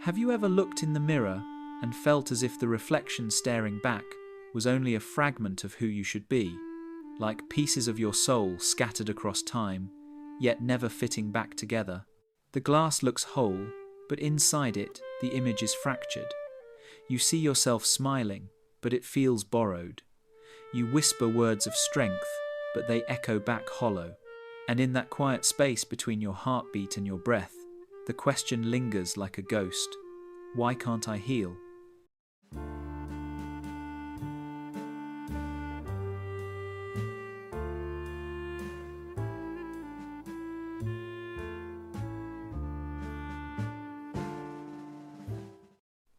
Have you ever looked in the mirror and felt as if the reflection staring back was only a fragment of who you should be, like pieces of your soul scattered across time, yet never fitting back together? The glass looks whole, but inside it, the image is fractured. You see yourself smiling, but it feels borrowed. You whisper words of strength, but they echo back hollow. And in that quiet space between your heartbeat and your breath, the question lingers like a ghost. Why can't I heal?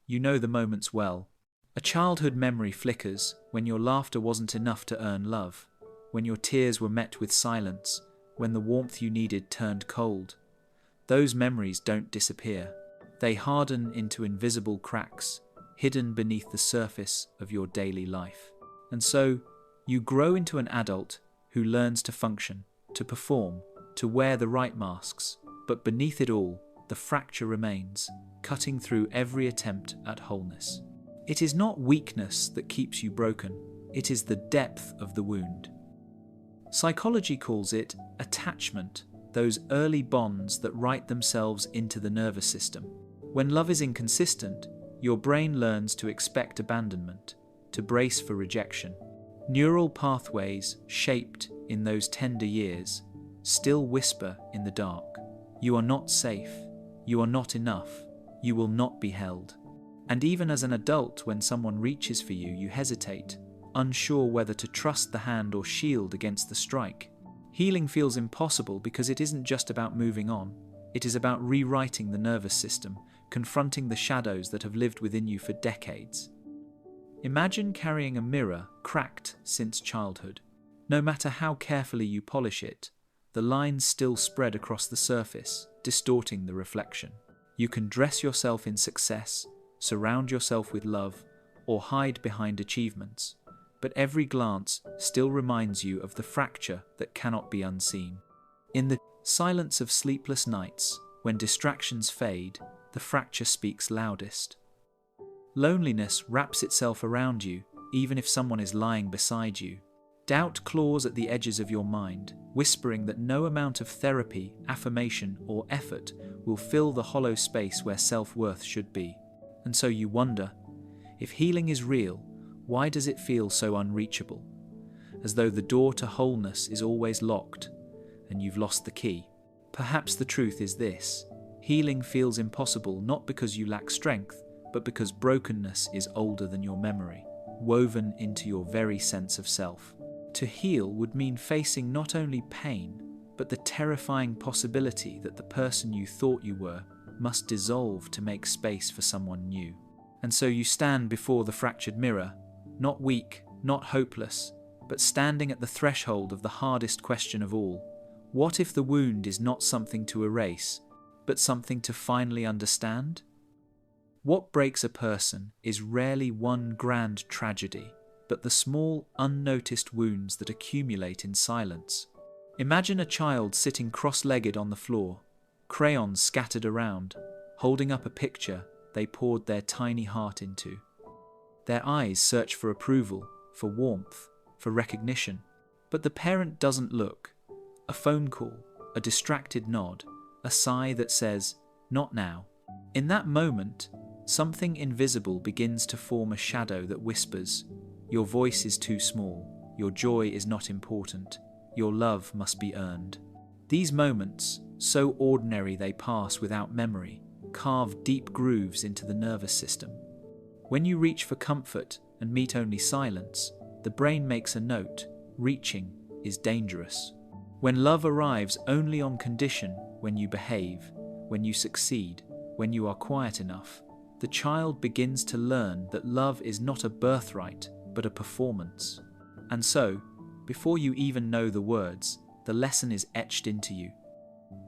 You know the moments well. A childhood memory flickers when your laughter wasn't enough to earn love, when your tears were met with silence, when the warmth you needed turned cold. Those memories don't disappear. They harden into invisible cracks, hidden beneath the surface of your daily life. And so, you grow into an adult who learns to function, to perform, to wear the right masks, but beneath it all, the fracture remains, cutting through every attempt at wholeness. It is not weakness that keeps you broken, it is the depth of the wound. Psychology calls it attachment, those early bonds that write themselves into the nervous system. When love is inconsistent, your brain learns to expect abandonment, to brace for rejection. Neural pathways shaped in those tender years still whisper in the dark. You are not safe. You are not enough. You will not be held. And even as an adult, when someone reaches for you, you hesitate, unsure whether to trust the hand or shield against the strike. Healing feels impossible because it isn't just about moving on. It is about rewriting the nervous system, confronting the shadows that have lived within you for decades. Imagine carrying a mirror cracked since childhood. No matter how carefully you polish it, the lines still spread across the surface, distorting the reflection. You can dress yourself in success, surround yourself with love, or hide behind achievements, but every glance still reminds you of the fracture that cannot be unseen. In the silence of sleepless nights, when distractions fade, the fracture speaks loudest. Loneliness wraps itself around you, even if someone is lying beside you. Doubt claws at the edges of your mind, whispering that no amount of therapy, affirmation, or effort will fill the hollow space where self-worth should be. And so you wonder, if healing is real, why does it feel so unreachable? As though the door to wholeness is always locked, and you've lost the key. Perhaps the truth is this: healing feels impossible not because you lack strength, but because brokenness is older than your memory, woven into your very sense of self. To heal would mean facing not only pain, but the terrifying possibility that the person you thought you were must dissolve to make space for someone new. And so you stand before the fractured mirror, not weak, not hopeless, but standing at the threshold of the hardest question of all. What if the wound is not something to erase, but something to finally understand? What breaks a person is rarely one grand tragedy, but the small, unnoticed wounds that accumulate in silence. Imagine a child sitting cross-legged on the floor, crayons scattered around, holding up a picture they poured their tiny heart into. Their eyes search for approval, for warmth, for recognition. But the parent doesn't look. A phone call, a distracted nod, a sigh that says, "Not now." In that moment, something invisible begins to form a shadow that whispers, "Your voice is too small, your joy is not important, your love must be earned." These moments, so ordinary they pass without memory, carve deep grooves into the nervous system. When you reach for comfort and meet only silence, the brain makes a note: reaching is dangerous. When love arrives only on condition, when you behave, when you succeed, when you are quiet enough, the child begins to learn that love is not a birthright, but a performance. And so, before you even know the words, the lesson is etched into you.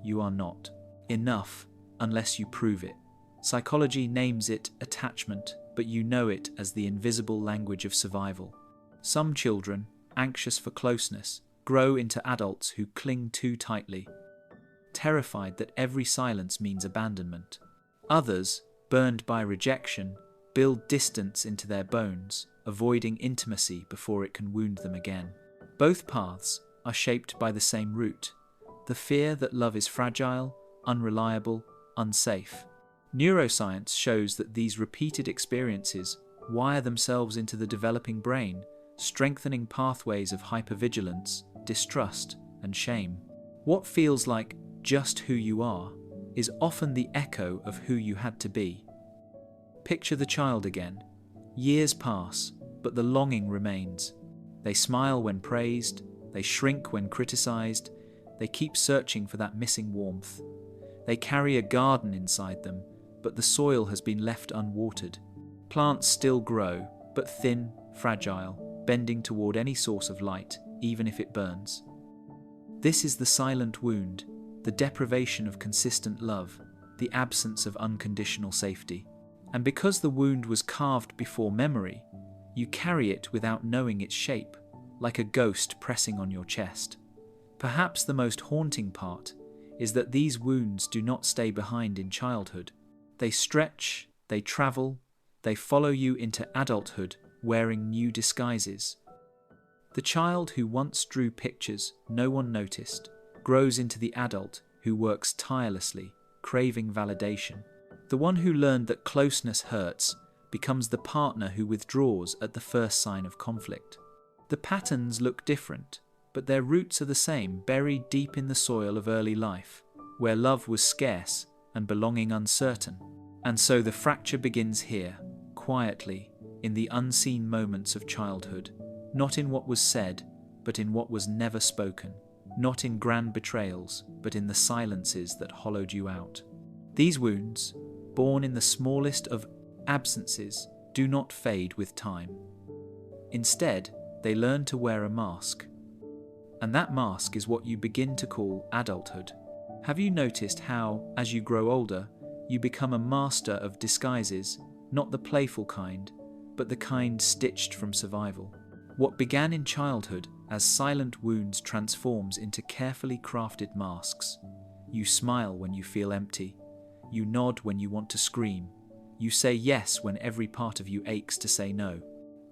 You are not enough unless you prove it. Psychology names it attachment, but you know it as the invisible language of survival. Some children, anxious for closeness, grow into adults who cling too tightly, terrified that every silence means abandonment. Others, burned by rejection, build distance into their bones, avoiding intimacy before it can wound them again. Both paths are shaped by the same root, the fear that love is fragile, unreliable, unsafe. Neuroscience shows that these repeated experiences wire themselves into the developing brain, strengthening pathways of hypervigilance, distrust, and shame. What feels like just who you are is often the echo of who you had to be. Picture the child again. Years pass, but the longing remains. They smile when praised, they shrink when criticized, they keep searching for that missing warmth. They carry a garden inside them, but the soil has been left unwatered. Plants still grow, but thin, fragile, bending toward any source of light, even if it burns. This is the silent wound, the deprivation of consistent love, the absence of unconditional safety. And because the wound was carved before memory, you carry it without knowing its shape, like a ghost pressing on your chest. Perhaps the most haunting part is that these wounds do not stay behind in childhood. They stretch, they travel, they follow you into adulthood wearing new disguises. The child who once drew pictures no one noticed grows into the adult who works tirelessly, craving validation. The one who learned that closeness hurts becomes the partner who withdraws at the first sign of conflict. The patterns look different, but their roots are the same, buried deep in the soil of early life, where love was scarce and belonging uncertain. And so the fracture begins here, quietly, in the unseen moments of childhood, not in what was said, but in what was never spoken, not in grand betrayals, but in the silences that hollowed you out. These wounds, born in the smallest of absences, do not fade with time. Instead, they learn to wear a mask. And that mask is what you begin to call adulthood. Have you noticed how, as you grow older, you become a master of disguises, not the playful kind, but the kind stitched from survival? What began in childhood as silent wounds transforms into carefully crafted masks. You smile when you feel empty. You nod when you want to scream. You say yes when every part of you aches to say no.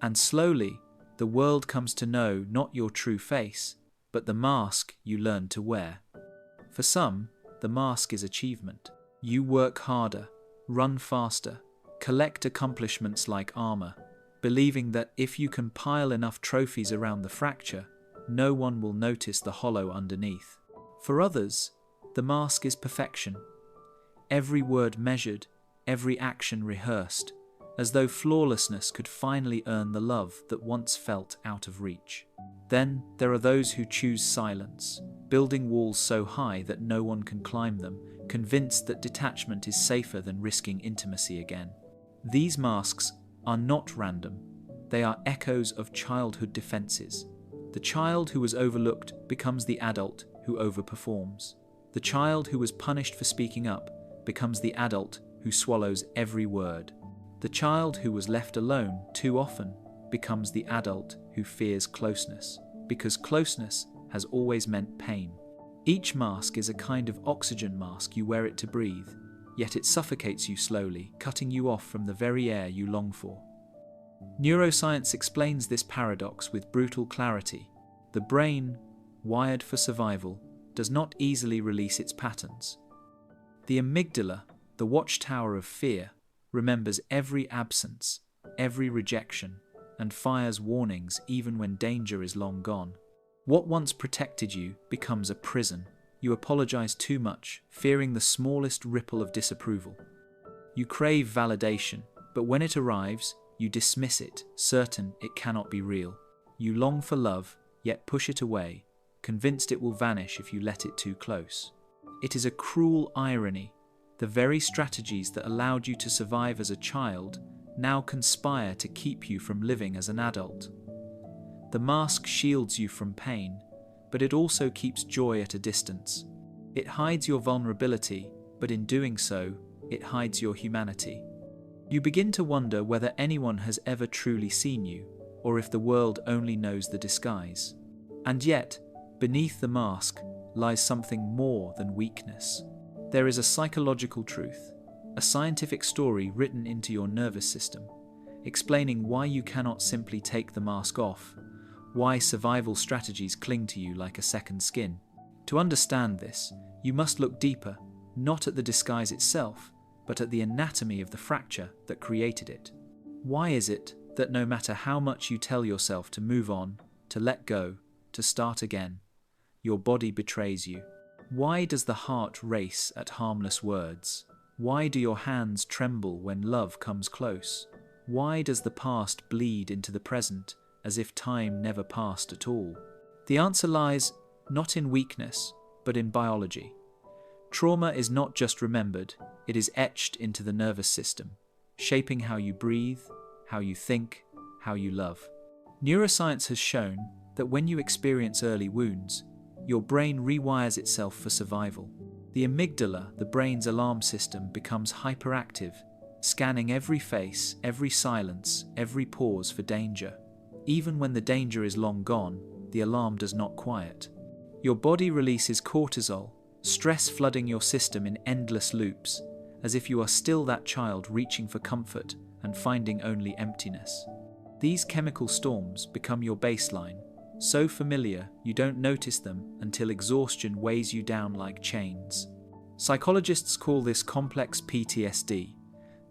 And slowly, the world comes to know not your true face, but the mask you learn to wear. For some, the mask is achievement. You work harder, run faster, collect accomplishments like armor, believing that if you can pile enough trophies around the fracture, no one will notice the hollow underneath. For others, the mask is perfection. Every word measured, every action rehearsed, as though flawlessness could finally earn the love that once felt out of reach. Then there are those who choose silence, building walls so high that no one can climb them, convinced that detachment is safer than risking intimacy again. These masks are not random. They are echoes of childhood defenses. The child who was overlooked becomes the adult who overperforms. The child who was punished for speaking up becomes the adult who swallows every word. The child who was left alone too often becomes the adult who fears closeness, because closeness has always meant pain. Each mask is a kind of oxygen mask. You wear it to breathe, yet it suffocates you slowly, cutting you off from the very air you long for. Neuroscience explains this paradox with brutal clarity. The brain, wired for survival, does not easily release its patterns. The amygdala, the watchtower of fear, remembers every absence, every rejection, and fires warnings even when danger is long gone. What once protected you becomes a prison. You apologize too much, fearing the smallest ripple of disapproval. You crave validation, but when it arrives, you dismiss it, certain it cannot be real. You long for love, yet push it away, convinced it will vanish if you let it too close. It is a cruel irony. The very strategies that allowed you to survive as a child now conspire to keep you from living as an adult. The mask shields you from pain, but it also keeps joy at a distance. It hides your vulnerability, but in doing so, it hides your humanity. You begin to wonder whether anyone has ever truly seen you, or if the world only knows the disguise. And yet, beneath the mask lies something more than weakness. There is a psychological truth. a scientific story written into your nervous system, explaining why you cannot simply take the mask off, why survival strategies cling to you like a second skin. To understand this, you must look deeper, not at the disguise itself, but at the anatomy of the fracture that created it. Why is it that no matter how much you tell yourself to move on, to let go, to start again, your body betrays you? Why does the heart race at harmless words? Why do your hands tremble when love comes close? Why does the past bleed into the present as if time never passed at all? The answer lies not in weakness, but in biology. Trauma is not just remembered, it is etched into the nervous system, shaping how you breathe, how you think, how you love. Neuroscience has shown that when you experience early wounds, your brain rewires itself for survival. The amygdala, the brain's alarm system, becomes hyperactive, scanning every face, every silence, every pause for danger. Even when the danger is long gone, the alarm does not quiet. Your body releases cortisol, stress flooding your system in endless loops, as if you are still that child reaching for comfort and finding only emptiness. These chemical storms become your baseline, so familiar you don't notice them until exhaustion weighs you down like chains. Psychologists call this complex PTSD,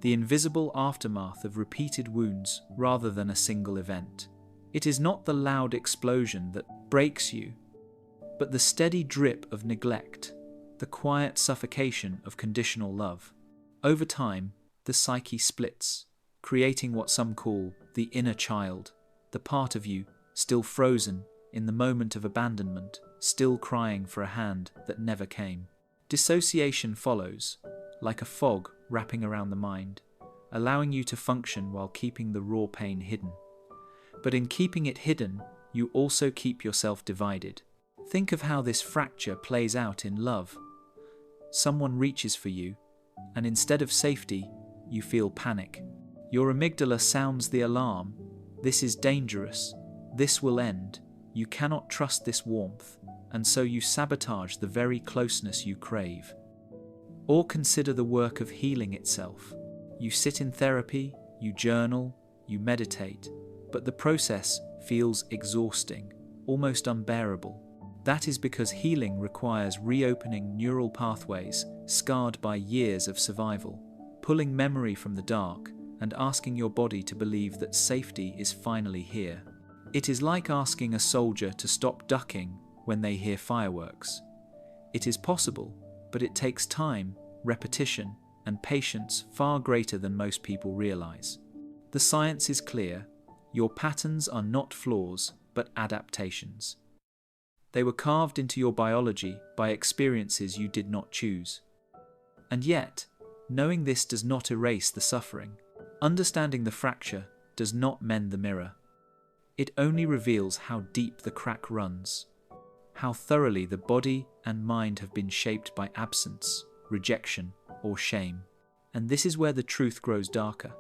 the invisible aftermath of repeated wounds rather than a single event. It is not the loud explosion that breaks you, but the steady drip of neglect, the quiet suffocation of conditional love. Over time, the psyche splits, creating what some call the inner child, the part of you still frozen in the moment of abandonment, still crying for a hand that never came. Dissociation follows, like a fog wrapping around the mind, allowing you to function while keeping the raw pain hidden. But in keeping it hidden, you also keep yourself divided. Think of how this fracture plays out in love. Someone reaches for you, and instead of safety, you feel panic. Your amygdala sounds the alarm. This is dangerous. This will end. You cannot trust this warmth, and so you sabotage the very closeness you crave. Or consider the work of healing itself. You sit in therapy, you journal, you meditate, but the process feels exhausting, almost unbearable. That is because healing requires reopening neural pathways scarred by years of survival, pulling memory from the dark and asking your body to believe that safety is finally here. It is like asking a soldier to stop ducking when they hear fireworks. It is possible, but it takes time, repetition, and patience far greater than most people realize. The science is clear. Your patterns are not flaws, but adaptations. They were carved into your biology by experiences you did not choose. And yet, knowing this does not erase the suffering. Understanding the fracture does not mend the mirror. It only reveals how deep the crack runs, how thoroughly the body and mind have been shaped by absence, rejection, or shame. And this is where the truth grows darker.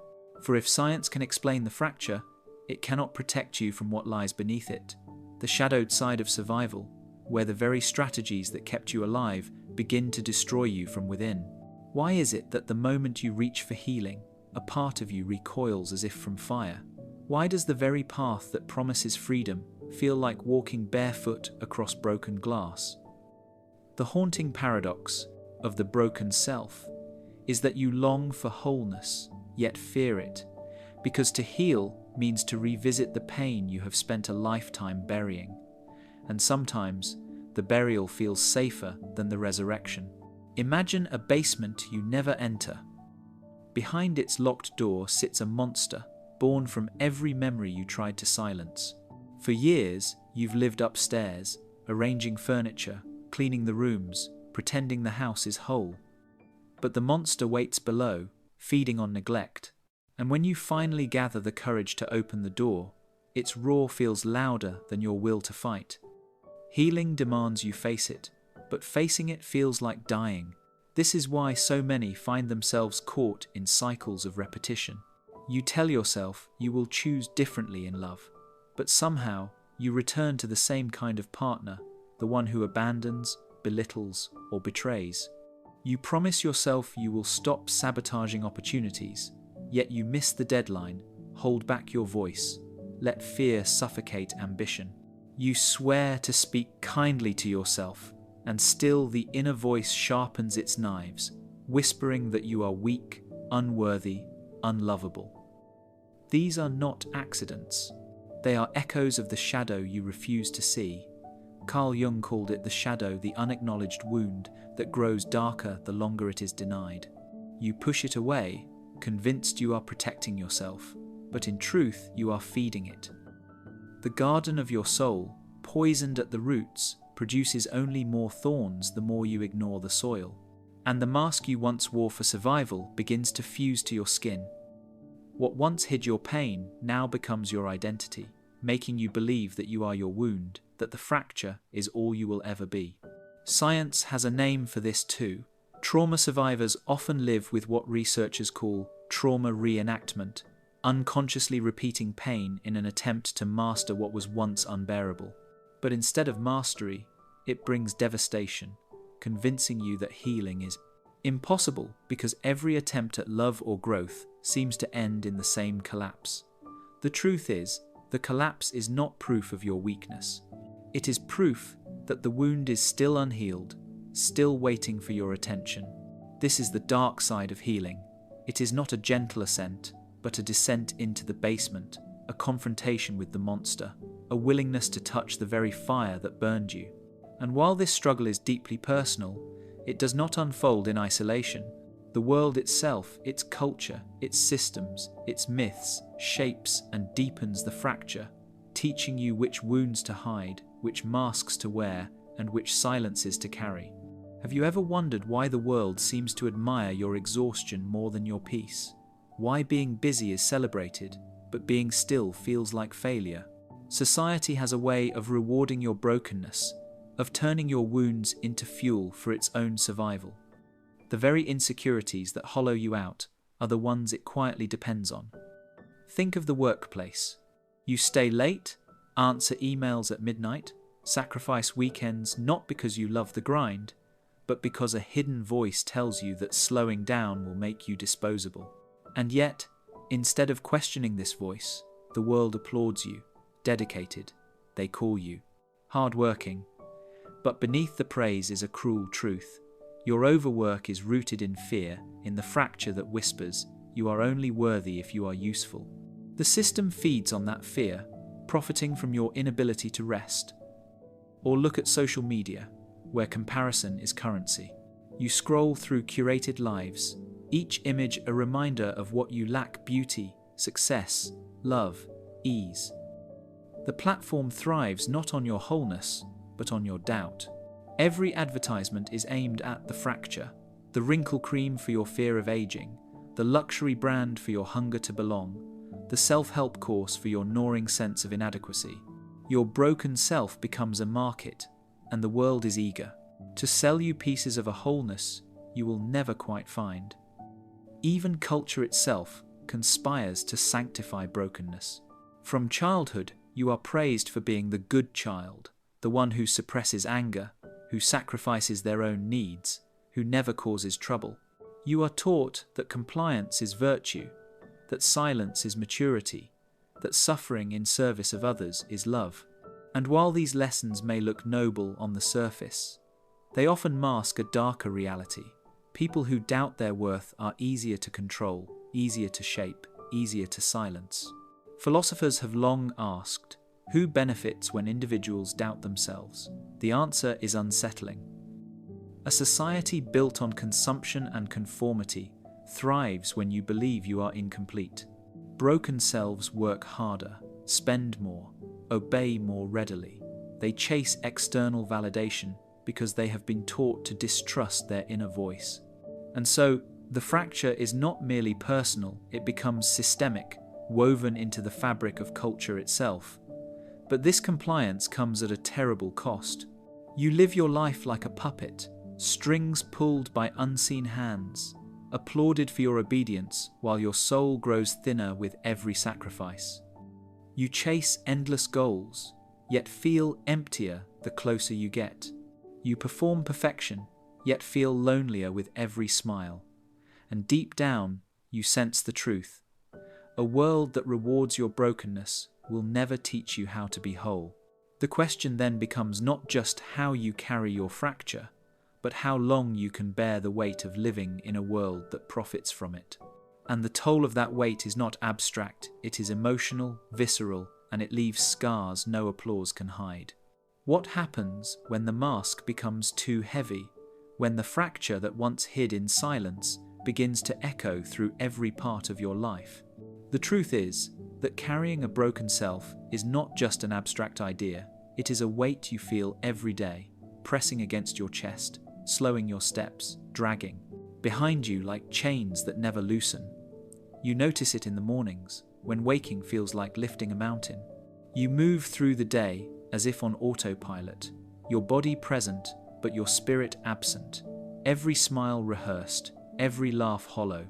For if science can explain the fracture, it cannot protect you from what lies beneath it, the shadowed side of survival, where the very strategies that kept you alive begin to destroy you from within. Why is it that the moment you reach for healing, a part of you recoils as if from fire? Why does the very path that promises freedom feel like walking barefoot across broken glass? The haunting paradox of the broken self is that you long for wholeness, yet fear it, because to heal means to revisit the pain you have spent a lifetime burying, and sometimes the burial feels safer than the resurrection. Imagine a basement you never enter. Behind its locked door sits a monster, born from every memory you tried to silence. For years, you've lived upstairs, arranging furniture, cleaning the rooms, pretending the house is whole. But the monster waits below, feeding on neglect. And when you finally gather the courage to open the door, its roar feels louder than your will to fight. Healing demands you face it, but facing it feels like dying. This is why so many find themselves caught in cycles of repetition. You tell yourself you will choose differently in love, but somehow you return to the same kind of partner, the one who abandons, belittles, or betrays. You promise yourself you will stop sabotaging opportunities, yet you miss the deadline, hold back your voice, let fear suffocate ambition. You swear to speak kindly to yourself, and still the inner voice sharpens its knives, whispering that you are weak, unworthy, unlovable. These are not accidents. They are echoes of the shadow you refuse to see. Carl Jung called it the shadow, the unacknowledged wound that grows darker the longer it is denied. You push it away, convinced you are protecting yourself, but in truth you are feeding it. The garden of your soul, poisoned at the roots, produces only more thorns the more you ignore the soil. And the mask you once wore for survival begins to fuse to your skin. What once hid your pain now becomes your identity, making you believe that you are your wound, that the fracture is all you will ever be. Science has a name for this too. Trauma survivors often live with what researchers call trauma reenactment, unconsciously repeating pain in an attempt to master what was once unbearable. But instead of mastery, it brings devastation, convincing you that healing is impossible because every attempt at love or growth seems to end in the same collapse. The truth is, the collapse is not proof of your weakness. It is proof that the wound is still unhealed, still waiting for your attention. This is the dark side of healing. It is not a gentle ascent, but a descent into the basement, a confrontation with the monster, a willingness to touch the very fire that burned you. And while this struggle is deeply personal, it does not unfold in isolation. The world itself, its culture, its systems, its myths, shapes and deepens the fracture, teaching you which wounds to hide, which masks to wear, and which silences to carry. Have you ever wondered why the world seems to admire your exhaustion more than your peace? Why being busy is celebrated, but being still feels like failure? Society has a way of rewarding your brokenness, of turning your wounds into fuel for its own survival. The very insecurities that hollow you out are the ones it quietly depends on. Think of the workplace. You stay late, answer emails at midnight, sacrifice weekends not because you love the grind, but because a hidden voice tells you that slowing down will make you disposable. And yet, instead of questioning this voice, the world applauds you. Dedicated, they call you. Hardworking. But beneath the praise is a cruel truth. Your overwork is rooted in fear, in the fracture that whispers, you are only worthy if you are useful. The system feeds on that fear, profiting from your inability to rest. Or look at social media, where comparison is currency. You scroll through curated lives, each image a reminder of what you lack: beauty, success, love, ease. The platform thrives not on your wholeness, but on your doubt. Every advertisement is aimed at the fracture, the wrinkle cream for your fear of aging, the luxury brand for your hunger to belong, the self-help course for your gnawing sense of inadequacy. Your broken self becomes a market, and the world is eager to sell you pieces of a wholeness you will never quite find. Even culture itself conspires to sanctify brokenness. From childhood, you are praised for being the good child, the one who suppresses anger, who sacrifices their own needs, who never causes trouble. You are taught that compliance is virtue, that silence is maturity, that suffering in service of others is love. And while these lessons may look noble on the surface, they often mask a darker reality. People who doubt their worth are easier to control, easier to shape, easier to silence. Philosophers have long asked, who benefits when individuals doubt themselves? The answer is unsettling. A society built on consumption and conformity thrives when you believe you are incomplete. Broken selves work harder, spend more, obey more readily. They chase external validation because they have been taught to distrust their inner voice. And so, the fracture is not merely personal, it becomes systemic, woven into the fabric of culture itself. But this compliance comes at a terrible cost. You live your life like a puppet, strings pulled by unseen hands, applauded for your obedience while your soul grows thinner with every sacrifice. You chase endless goals, yet feel emptier the closer you get. You perform perfection, yet feel lonelier with every smile. And deep down, you sense the truth. A world that rewards your brokenness will never teach you how to be whole. The question then becomes not just how you carry your fracture, but how long you can bear the weight of living in a world that profits from it. And the toll of that weight is not abstract, it is emotional, visceral, and it leaves scars no applause can hide. What happens when the mask becomes too heavy, when the fracture that once hid in silence begins to echo through every part of your life? The truth is that carrying a broken self is not just an abstract idea, it is a weight you feel every day, pressing against your chest, slowing your steps, dragging behind you like chains that never loosen. You notice it in the mornings, when waking feels like lifting a mountain. You move through the day as if on autopilot, your body present but your spirit absent, every smile rehearsed, every laugh hollow.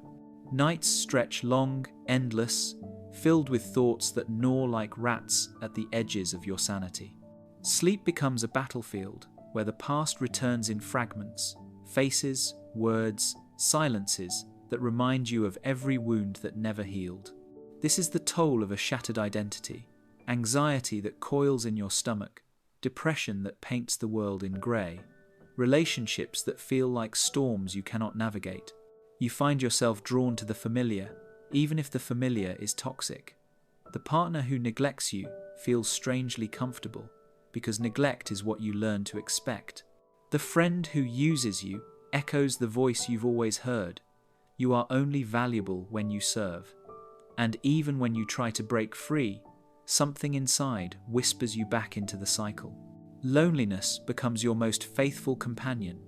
Nights stretch long, endless, filled with thoughts that gnaw like rats at the edges of your sanity. Sleep becomes a battlefield where the past returns in fragments, faces, words, silences that remind you of every wound that never healed. This is the toll of a shattered identity, anxiety that coils in your stomach, depression that paints the world in grey, relationships that feel like storms you cannot navigate. You find yourself drawn to the familiar, even if the familiar is toxic. The partner who neglects you feels strangely comfortable, because neglect is what you learn to expect. The friend who uses you echoes the voice you've always heard. You are only valuable when you serve. And even when you try to break free, something inside whispers you back into the cycle. Loneliness becomes your most faithful companion.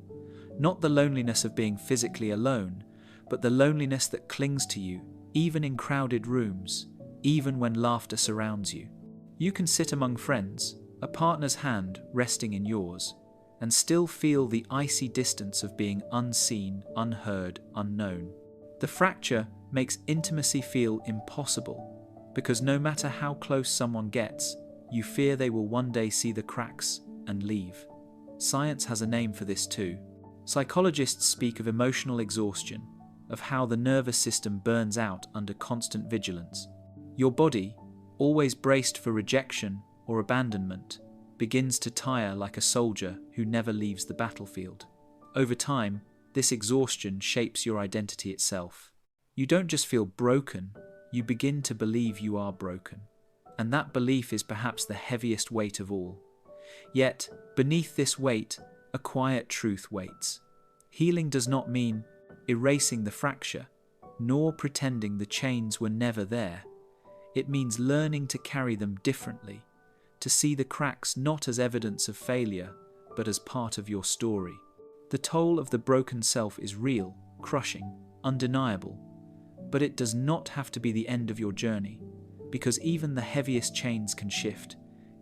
Not the loneliness of being physically alone, but the loneliness that clings to you, even in crowded rooms, even when laughter surrounds you. You can sit among friends, a partner's hand resting in yours, and still feel the icy distance of being unseen, unheard, unknown. The fracture makes intimacy feel impossible, because no matter how close someone gets, you fear they will one day see the cracks and leave. Science has a name for this too. Psychologists speak of emotional exhaustion, of how the nervous system burns out under constant vigilance. Your body, always braced for rejection or abandonment, begins to tire like a soldier who never leaves the battlefield. Over time, this exhaustion shapes your identity itself. You don't just feel broken, you begin to believe you are broken. And that belief is perhaps the heaviest weight of all. Yet, beneath this weight, a quiet truth waits. Healing does not mean erasing the fracture, nor pretending the chains were never there. It means learning to carry them differently, to see the cracks not as evidence of failure, but as part of your story. The toll of the broken self is real, crushing, undeniable, but it does not have to be the end of your journey, because even the heaviest chains can shift,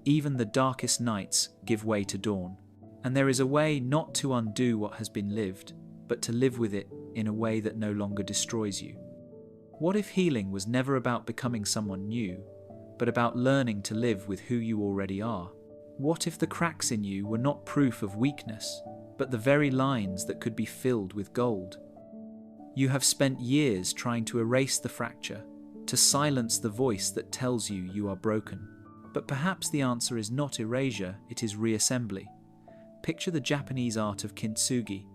even the darkest nights give way to dawn. And there is a way not to undo what has been lived, but to live with it in a way that no longer destroys you. What if healing was never about becoming someone new, but about learning to live with who you already are? What if the cracks in you were not proof of weakness, but the very lines that could be filled with gold? You have spent years trying to erase the fracture, to silence the voice that tells you you are broken. But perhaps the answer is not erasure, it is reassembly. Picture the Japanese art of Kintsugi,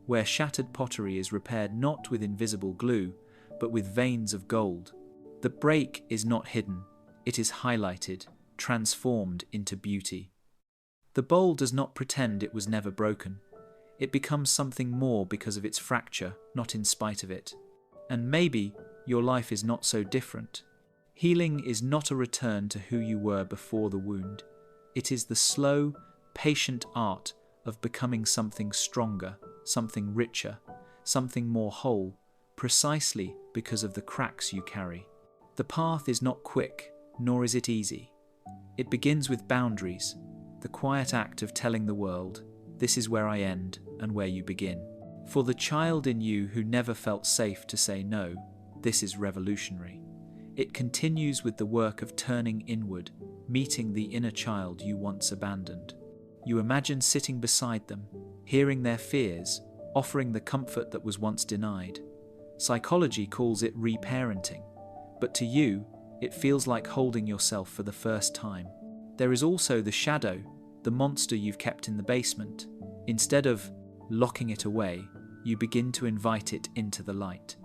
where shattered pottery is repaired not with invisible glue, but with veins of gold. The break is not hidden, it is highlighted, transformed into beauty. The bowl does not pretend it was never broken. It becomes something more because of its fracture, not in spite of it. And maybe your life is not so different. Healing is not a return to who you were before the wound. It is the slow, patient art of becoming something stronger, something richer, something more whole, precisely because of the cracks you carry. The path is not quick, nor is it easy. It begins with boundaries, the quiet act of telling the world, this is where I end and where you begin. For the child in you who never felt safe to say no, this is revolutionary. It continues with the work of turning inward, meeting the inner child you once abandoned. You imagine sitting beside them, hearing their fears, offering the comfort that was once denied. Psychology calls it reparenting, but to you, it feels like holding yourself for the first time. There is also the shadow, the monster you've kept in the basement. Instead of locking it away, you begin to invite it into the light.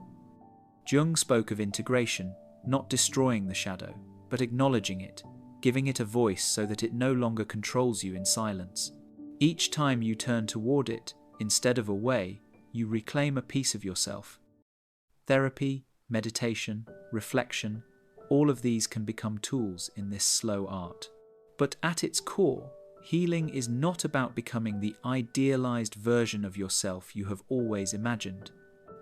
Jung spoke of integration, not destroying the shadow, but acknowledging it, giving it a voice so that it no longer controls you in silence. Each time you turn toward it, instead of away, you reclaim a piece of yourself. Therapy, meditation, reflection, all of these can become tools in this slow art. But at its core, healing is not about becoming the idealized version of yourself you have always imagined.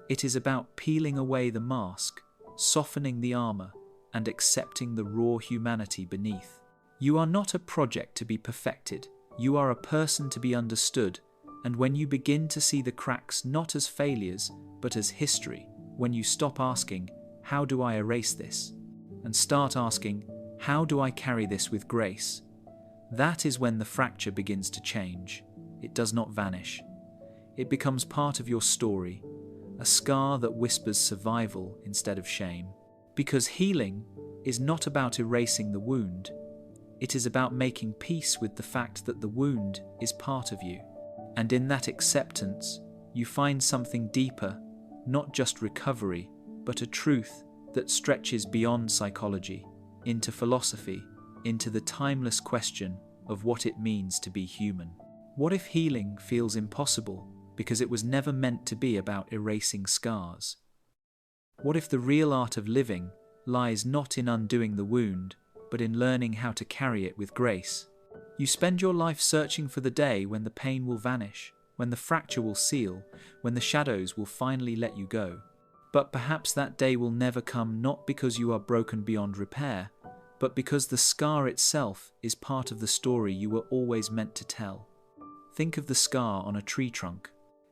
It is about peeling away the mask, softening the armor, and accepting the raw humanity beneath. You are not a project to be perfected. You are a person to be understood, and when you begin to see the cracks not as failures, but as history, when you stop asking, "How do I erase this?" and start asking, "How do I carry this with grace?" that is when the fracture begins to change. It does not vanish. It becomes part of your story, a scar that whispers survival instead of shame. Because healing is not about erasing the wound. It is about making peace with the fact that the wound is part of you. And in that acceptance, you find something deeper, not just recovery, but a truth that stretches beyond psychology, into philosophy, into the timeless question of what it means to be human. What if healing feels impossible because it was never meant to be about erasing scars? What if the real art of living lies not in undoing the wound, but in learning how to carry it with grace? You spend your life searching for the day when the pain will vanish, when the fracture will seal, when the shadows will finally let you go. But perhaps that day will never come, not because you are broken beyond repair, but because the scar itself is part of the story you were always meant to tell. Think of the scar on a tree trunk.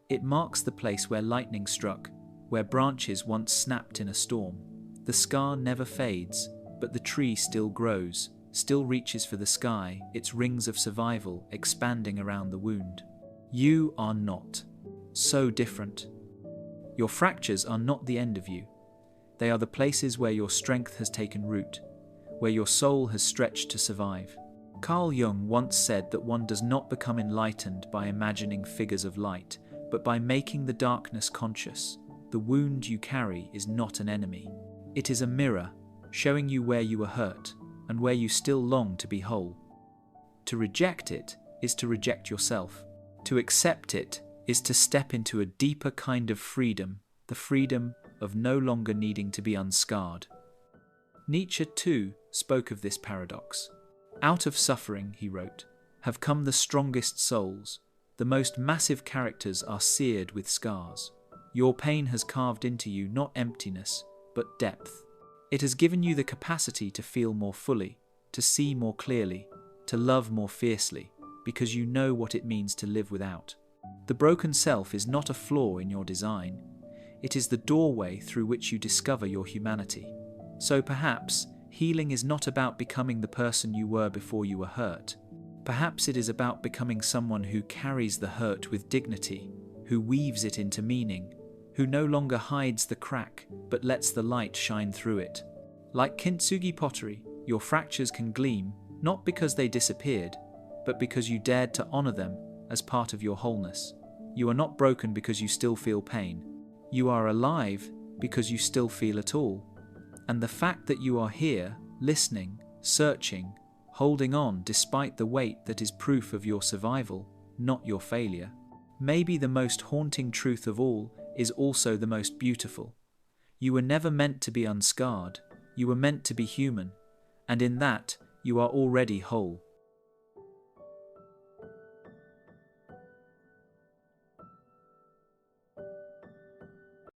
It marks the place where lightning struck, where branches once snapped in a storm. The scar never fades, but the tree still grows, still reaches for the sky, its rings of survival expanding around the wound. You are not so different. Your fractures are not the end of you. They are the places where your strength has taken root, where your soul has stretched to survive. Carl Jung once said that one does not become enlightened by imagining figures of light, but by making the darkness conscious. The wound you carry is not an enemy. It is a mirror, showing you where you were hurt and where you still long to be whole. To reject it is to reject yourself. To accept it is to step into a deeper kind of freedom, the freedom of no longer needing to be unscarred. Nietzsche, too, spoke of this paradox. Out of suffering, he wrote, have come the strongest souls. The most massive characters are seared with scars. Your pain has carved into you not emptiness, but depth. It has given you the capacity to feel more fully, to see more clearly, to love more fiercely, because you know what it means to live without. The broken self is not a flaw in your design. It is the doorway through which you discover your humanity. So perhaps healing is not about becoming the person you were before you were hurt. Perhaps it is about becoming someone who carries the hurt with dignity, who weaves it into meaning, who no longer hides the crack but lets the light shine through it. Like Kintsugi pottery, your fractures can gleam not because they disappeared, but because you dared to honor them as part of your wholeness. You are not broken because you still feel pain. You are alive because you still feel it all. And the fact that you are here, listening, searching, holding on despite the weight that is proof of your survival, not your failure. Maybe the most haunting truth of all is also the most beautiful. You were never meant to be unscarred. You were meant to be human. And in that, you are already whole.